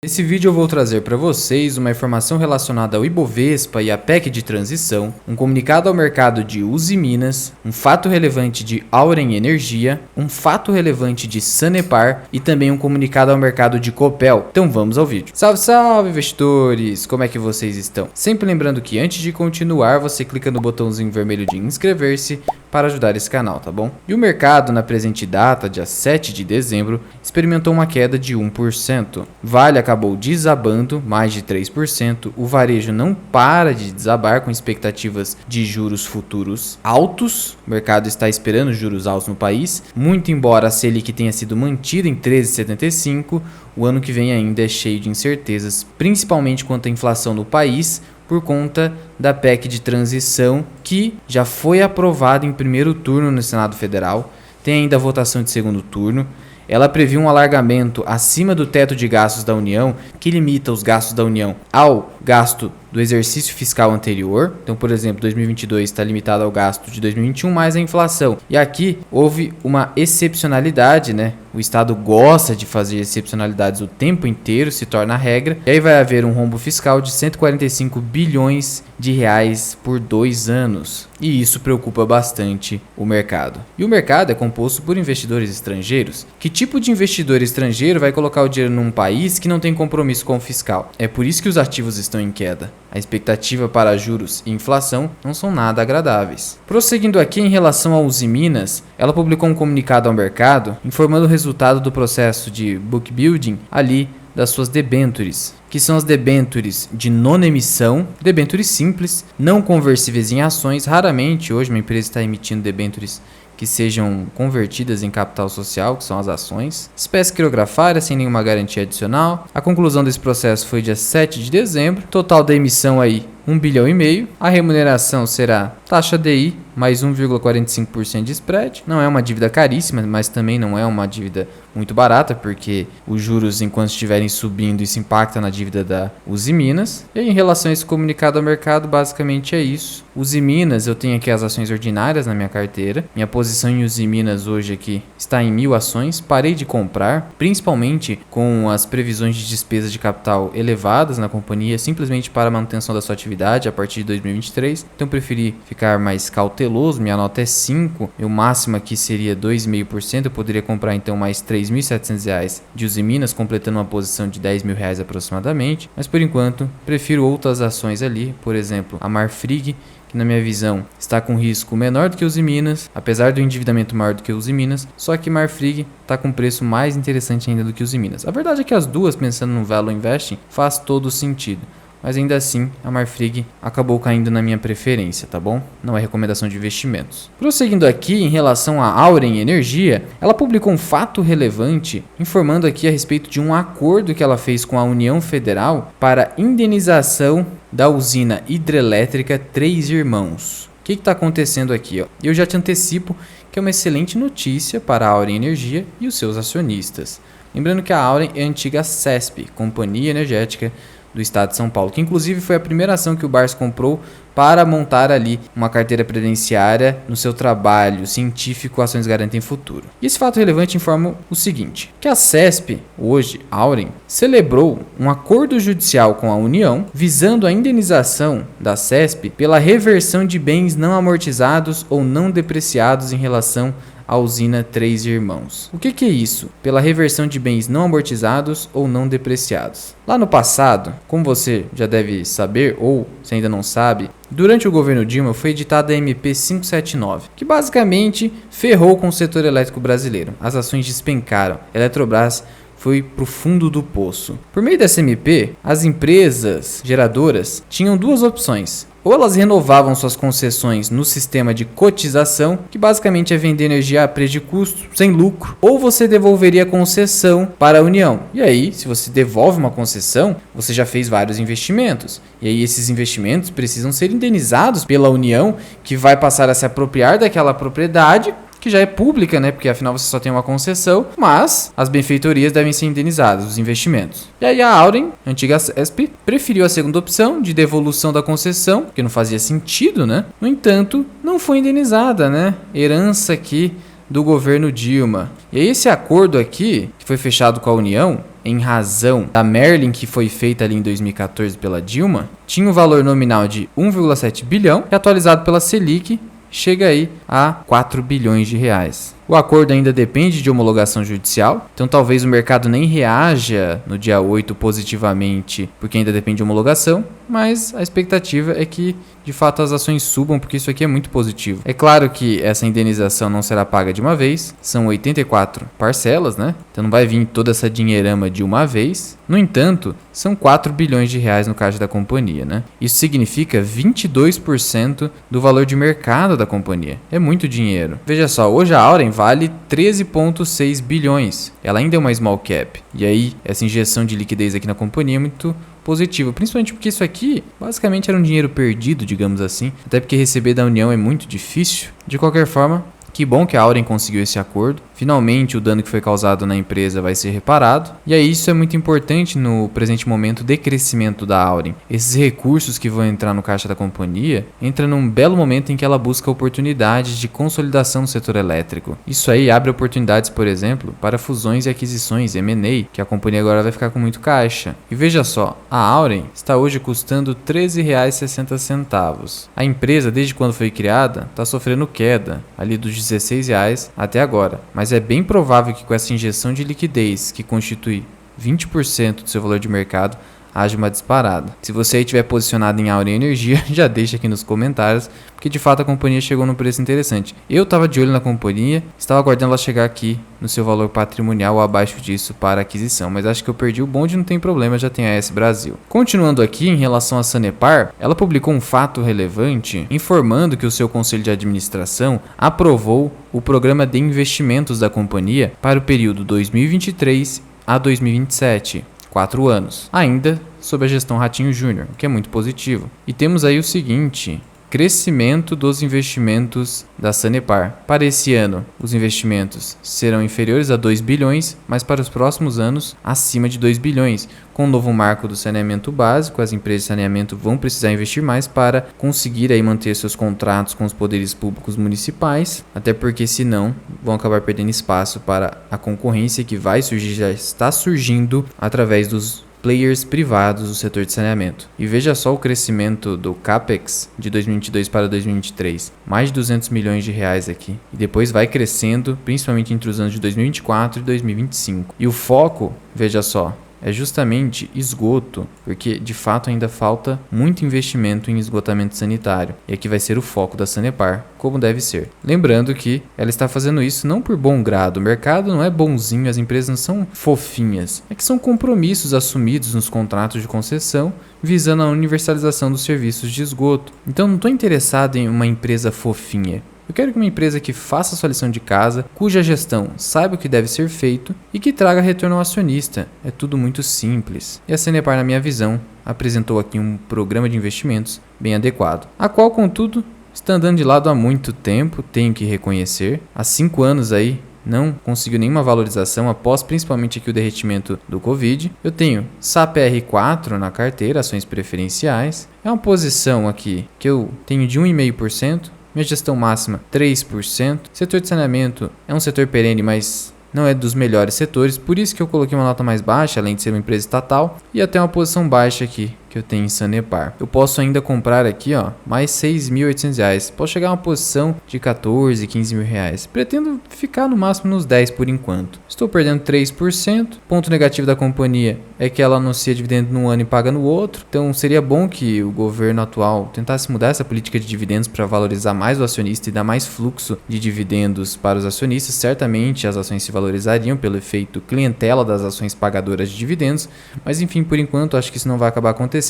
Nesse vídeo eu vou trazer para vocês uma informação relacionada ao Ibovespa e à PEC de transição, um comunicado ao mercado de Usiminas, um fato relevante de Auren Energia, um fato relevante de Sanepar e também um comunicado ao mercado de Copel. Então vamos ao vídeo. Salve, salve investidores! Como é que vocês estão? Sempre lembrando que antes de continuar, você clica no botãozinho vermelho de inscrever-se para ajudar esse canal, tá bom? E o mercado na presente data, dia 7 de dezembro, experimentou uma queda de 1%. Vale acabou desabando mais de 3%, o varejo não para de desabar com expectativas de juros futuros altos, o mercado está esperando juros altos no país, muito embora a Selic tenha sido mantida em 13,75, o ano que vem ainda é cheio de incertezas, principalmente quanto à inflação no país, por conta da PEC de transição que já foi aprovada em primeiro turno no Senado Federal, tem ainda a votação de segundo turno. Ela previu um alargamento acima do teto de gastos da União, que limita os gastos da União ao gasto do exercício fiscal anterior. Então, por exemplo, 2022 está limitado ao gasto de 2021 mais a inflação. E aqui houve uma excepcionalidade, né? O Estado gosta de fazer excepcionalidades o tempo inteiro, se torna regra. E aí vai haver um rombo fiscal de 145 bilhões de reais por 2 anos. E isso preocupa bastante o mercado. E o mercado é composto por investidores estrangeiros. Que tipo de investidor estrangeiro vai colocar o dinheiro num país que não tem compromisso com o fiscal? É por isso que os ativos estão em queda. A expectativa para juros e inflação não são nada agradáveis. Prosseguindo aqui em relação à Usiminas, ela publicou um comunicado ao mercado informando o resultado do processo de book building ali das suas debêntures, que são as debêntures de nona emissão, debêntures simples, não conversíveis em ações. Raramente hoje uma empresa está emitindo debêntures que sejam convertidas em capital social, que são as ações. Espécie quirografária sem nenhuma garantia adicional. A conclusão desse processo foi dia 7 de dezembro. Total da emissão aí 1,5 bilhão. A remuneração será taxa DI mais 1,45% de spread. Não é uma dívida caríssima, mas também não é uma dívida muito barata, porque os juros, enquanto estiverem subindo, isso impacta na dívida da Usiminas. E em relação a esse comunicado ao mercado, basicamente é isso. Usiminas, eu tenho aqui as ações ordinárias na minha carteira. Minha posição em Usiminas hoje aqui está em 1.000 ações. Parei de comprar, principalmente com as previsões de despesas de capital elevadas na companhia, simplesmente para a manutenção da sua atividade a partir de 2023. Então preferi ficar mais cauteloso, minha nota é 5, o máximo aqui seria 2,5%, eu poderia comprar então mais R$ 3.700 de Usiminas, completando uma posição de R$ 10.000 aproximadamente, mas por enquanto prefiro outras ações ali, por exemplo a Marfrig, que na minha visão está com risco menor do que Usiminas, apesar do endividamento maior do que Usiminas, só que Marfrig está com preço mais interessante ainda do que Usiminas. A verdade é que as duas, pensando no Value Investing, faz todo sentido. Mas ainda assim, a Marfrig acabou caindo na minha preferência, tá bom? Não é recomendação de investimentos. Prosseguindo aqui, em relação à Auren Energia, ela publicou um fato relevante, informando aqui a respeito de um acordo que ela fez com a União Federal para indenização da usina hidrelétrica Três Irmãos. O que está acontecendo aqui? Eu já te antecipo que é uma excelente notícia para a Auren Energia e os seus acionistas. Lembrando que a Auren é a antiga CESP, Companhia Energética do Estado de São Paulo, que inclusive foi a primeira ação que o Barça comprou para montar ali uma carteira previdenciária no seu trabalho científico Ações Garantem Futuro. E esse fato relevante informa o seguinte, que a CESP, hoje Auren, celebrou um acordo judicial com a União visando a indenização da CESP pela reversão de bens não amortizados ou não depreciados em relação a usina Três Irmãos. O que é isso? Pela reversão de bens não amortizados ou não depreciados. Lá no passado, como você já deve saber, ou se ainda não sabe, durante o governo Dilma foi editada a MP 579, que basicamente ferrou com o setor elétrico brasileiro. As ações despencaram. A Eletrobras foi para o fundo do poço. Por meio dessa MP, as empresas geradoras tinham duas opções. Ou elas renovavam suas concessões no sistema de cotização, que basicamente é vender energia a preço de custo, sem lucro, ou você devolveria a concessão para a União. E aí, se você devolve uma concessão, você já fez vários investimentos. E aí esses investimentos precisam ser indenizados pela União, que vai passar a se apropriar daquela propriedade, que já é pública, né? Porque afinal você só tem uma concessão, mas as benfeitorias devem ser indenizadas, os investimentos. E aí a Auren, antiga CESP, preferiu a segunda opção de devolução da concessão, que não fazia sentido, né? No entanto, não foi indenizada, né? Herança aqui do governo Dilma. E aí esse acordo aqui, que foi fechado com a União, em razão da Merlin que foi feita ali em 2014 pela Dilma, tinha um valor nominal de 1,7 bilhão e atualizado pela Selic chega aí a 4 bilhões de reais. O acordo ainda depende de homologação judicial, então talvez o mercado nem reaja no dia 8 positivamente, porque ainda depende de homologação, mas a expectativa é que de fato as ações subam, porque isso aqui é muito positivo. É claro que essa indenização não será paga de uma vez, são 84 parcelas, né? Então não vai vir toda essa dinheirama de uma vez. No entanto, são 4 bilhões de reais no caixa da companhia, né? Isso significa 22% do valor de mercado da companhia. É muito dinheiro. Veja só, hoje a Auren vale 13,6 bilhões. Ela ainda é uma small cap. E aí, essa injeção de liquidez aqui na companhia é muito positiva, principalmente porque isso aqui basicamente era um dinheiro perdido, digamos assim, até porque receber da União é muito difícil. De qualquer forma, que bom que a Auren conseguiu esse acordo. Finalmente o dano que foi causado na empresa vai ser reparado. E aí isso é muito importante no presente momento de crescimento da Auren. Esses recursos que vão entrar no caixa da companhia entram num belo momento em que ela busca oportunidades de consolidação no setor elétrico. Isso aí abre oportunidades, por exemplo, para fusões e aquisições, M&A, que a companhia agora vai ficar com muito caixa. E veja só, a Auren está hoje custando R$ 13,60. A empresa, desde quando foi criada, está sofrendo queda, ali dos R$ 16 até agora. Mas é bem provável que com essa injeção de liquidez, que constitui 20% do seu valor de mercado, haja uma disparada. Se você aí estiver posicionado em Auren Energia, já deixa aqui nos comentários, porque de fato a companhia chegou num preço interessante. Eu estava de olho na companhia, estava aguardando ela chegar aqui no seu valor patrimonial ou abaixo disso para aquisição, mas acho que eu perdi o bonde, não tem problema, já tem a AS Brasil. Continuando aqui, em relação à Sanepar, ela publicou um fato relevante informando que o seu conselho de administração aprovou o programa de investimentos da companhia para o período 2023 a 2027. 4 anos, ainda sob a gestão Ratinho Júnior, o que é muito positivo. E temos aí o seguinte: crescimento dos investimentos da Sanepar. Para esse ano, os investimentos serão inferiores a 2 bilhões, mas para os próximos anos, acima de 2 bilhões. Com o novo marco do saneamento básico, as empresas de saneamento vão precisar investir mais para conseguir aí manter seus contratos com os poderes públicos municipais, até porque senão vão acabar perdendo espaço para a concorrência que vai surgir, já está surgindo através dos players privados do setor de saneamento. E veja só o crescimento do CAPEX de 2022 para 2023, mais de 200 milhões de reais aqui. E depois vai crescendo, principalmente entre os anos de 2024 e 2025. E o foco, veja só, é justamente esgoto, porque de fato ainda falta muito investimento em esgotamento sanitário. E aqui vai ser o foco da Sanepar, como deve ser. Lembrando que ela está fazendo isso não por bom grado, o mercado não é bonzinho, as empresas não são fofinhas. É que são compromissos assumidos nos contratos de concessão, visando a universalização dos serviços de esgoto. Então não estou interessado em uma empresa fofinha. Eu quero que uma empresa que faça sua lição de casa, cuja gestão saiba o que deve ser feito e que traga retorno ao acionista. É tudo muito simples. E a Sanepar, na minha visão, apresentou aqui um programa de investimentos bem adequado, a qual, contudo, está andando de lado há muito tempo, tenho que reconhecer. Há 5 anos aí, não conseguiu nenhuma valorização após principalmente aqui o derretimento do Covid. Eu tenho SAPR4 na carteira, ações preferenciais. É uma posição aqui que eu tenho de 1,5%. Minha gestão máxima 3%. Setor de saneamento é um setor perene, mas não é dos melhores setores, por isso que eu coloquei uma nota mais baixa, além de ser uma empresa estatal, e até uma posição baixa aqui que eu tenho em Sanepar. Eu posso ainda comprar aqui, ó, mais R$ 6.800. Posso chegar a uma posição de 14, 15 mil reais. Pretendo ficar no máximo nos 10 por enquanto. Estou perdendo 3%. Ponto negativo da companhia é que ela anuncia dividendo num ano e paga no outro. Então seria bom que o governo atual tentasse mudar essa política de dividendos para valorizar mais o acionista e dar mais fluxo de dividendos para os acionistas. Certamente as ações se valorizariam pelo efeito clientela das ações pagadoras de dividendos. Mas enfim, por enquanto acho que isso não vai acabar acontecendo,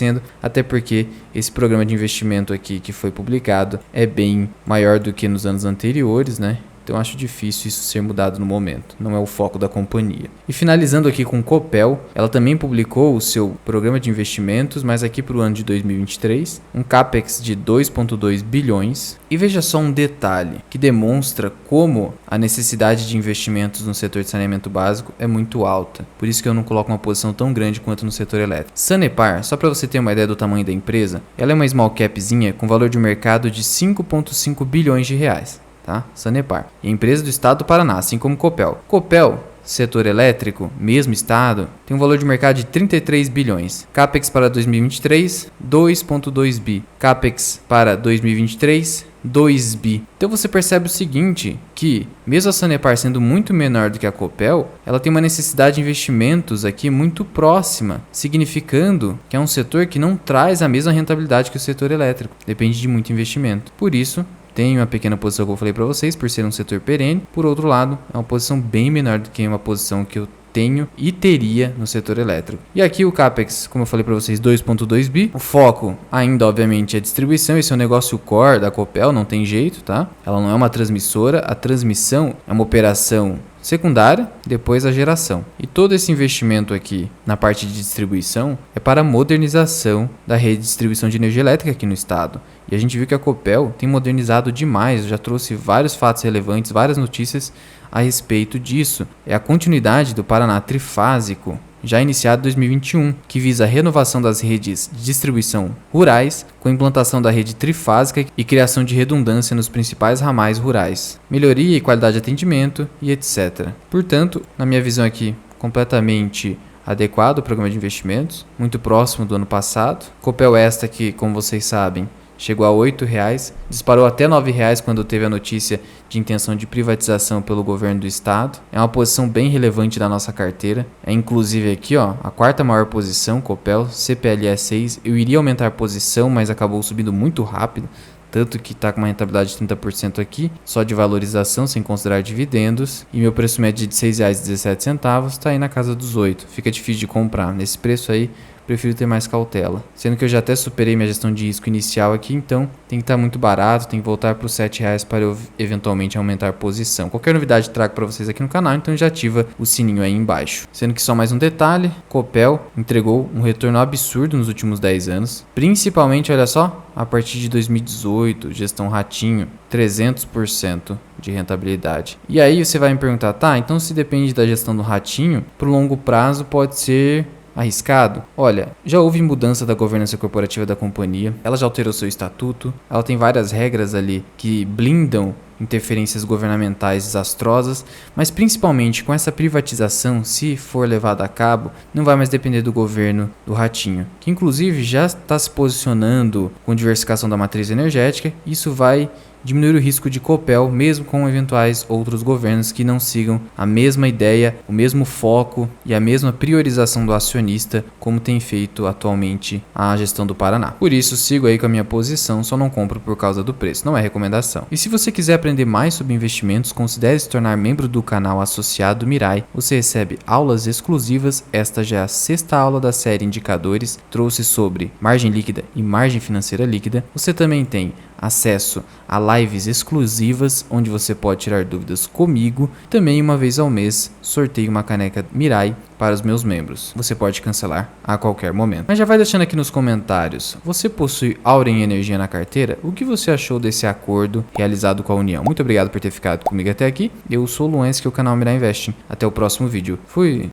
até porque esse programa de investimento aqui que foi publicado é bem maior do que nos anos anteriores, né? Então acho difícil isso ser mudado no momento, não é o foco da companhia. E finalizando aqui com Copel, ela também publicou o seu programa de investimentos, mas aqui para o ano de 2023, um CAPEX de 2,2 bilhões. E veja só um detalhe que demonstra como a necessidade de investimentos no setor de saneamento básico é muito alta. Por isso que eu não coloco uma posição tão grande quanto no setor elétrico. Sanepar, só para você ter uma ideia do tamanho da empresa, ela é uma small capzinha com valor de mercado de 5,5 bilhões de reais. Tá? Sanepar. E a empresa do estado do Paraná, assim como Copel. Copel setor elétrico, mesmo estado, tem um valor de mercado de 33 bilhões. Capex para 2023, 2,2 bi. Capex para 2023, 2 bi. Então você percebe o seguinte, que mesmo a Sanepar sendo muito menor do que a Copel, ela tem uma necessidade de investimentos aqui muito próxima, significando que é um setor que não traz a mesma rentabilidade que o setor elétrico, depende de muito investimento. Por isso, tem uma pequena posição que eu falei para vocês, por ser um setor perene. Por outro lado, é uma posição bem menor do que uma posição que eu tenho e teria no setor elétrico. E aqui o Capex, como eu falei para vocês, 2,2 bi. O foco ainda, obviamente, é a distribuição. Esse é o negócio core da Copel, não tem jeito, tá? Ela não é uma transmissora. A transmissão é uma operação secundária, depois a geração. E todo esse investimento aqui na parte de distribuição é para a modernização da rede de distribuição de energia elétrica aqui no estado. E a gente viu que a Copel tem modernizado demais, já trouxe vários fatos relevantes, várias notícias a respeito disso. É a continuidade do Paraná Trifásico, já iniciado em 2021, que visa a renovação das redes de distribuição rurais, com a implantação da rede trifásica e criação de redundância nos principais ramais rurais, melhoria e qualidade de atendimento e etc. Portanto, na minha visão aqui, completamente adequado o programa de investimentos, muito próximo do ano passado. Copel esta que, como vocês sabem, chegou a R$ 8,00, disparou até R$ 9,00 quando teve a notícia de intenção de privatização pelo governo do estado. É uma posição bem relevante da nossa carteira. É inclusive aqui, ó, a quarta maior posição, Copel, CPLE 6. Eu iria aumentar a posição, mas acabou subindo muito rápido. Tanto que está com uma rentabilidade de 30% aqui, só de valorização, sem considerar dividendos. E meu preço médio de R$ 6,17 está aí na casa dos 8. Fica difícil de comprar. Nesse preço aí, prefiro ter mais cautela. Sendo que eu já até superei minha gestão de risco inicial aqui, então tem que estar muito barato, tem que voltar para os R$ 7,00 para eu eventualmente aumentar a posição. Qualquer novidade trago para vocês aqui no canal, então já ativa o sininho aí embaixo. Sendo que só mais um detalhe, Copel entregou um retorno absurdo nos últimos 10 anos, principalmente, olha só, a partir de 2018, gestão Ratinho, 300% de rentabilidade. E aí você vai me perguntar, tá, então se depende da gestão do Ratinho, para o longo prazo pode ser arriscado? Olha, já houve mudança da governança corporativa da companhia, ela já alterou seu estatuto, ela tem várias regras ali que blindam interferências governamentais desastrosas, mas principalmente com essa privatização, se for levada a cabo, não vai mais depender do governo do Ratinho, que inclusive já está se posicionando com diversificação da matriz energética. Isso vai diminuir o risco de Copel, mesmo com eventuais outros governos que não sigam a mesma ideia, o mesmo foco e a mesma priorização do acionista, como tem feito atualmente a gestão do Paraná. Por isso, sigo aí com a minha posição, só não compro por causa do preço, não é recomendação. E se você quiser aprender mais sobre investimentos, considere se tornar membro do canal associado Mirai. Você recebe aulas exclusivas, esta já é a 6ª aula da série Indicadores, trouxe sobre margem líquida e margem financeira líquida. Você também tem acesso a lives exclusivas, onde você pode tirar dúvidas comigo. Também uma vez ao mês sorteio uma caneca Mirai para os meus membros. Você pode cancelar a qualquer momento. Mas já vai deixando aqui nos comentários, você possui Auren Energia na carteira? O que você achou desse acordo realizado com a União? Muito obrigado por ter ficado comigo até aqui. Eu sou o Luan, que é o canal Mirai Investing. Até o próximo vídeo. Fui!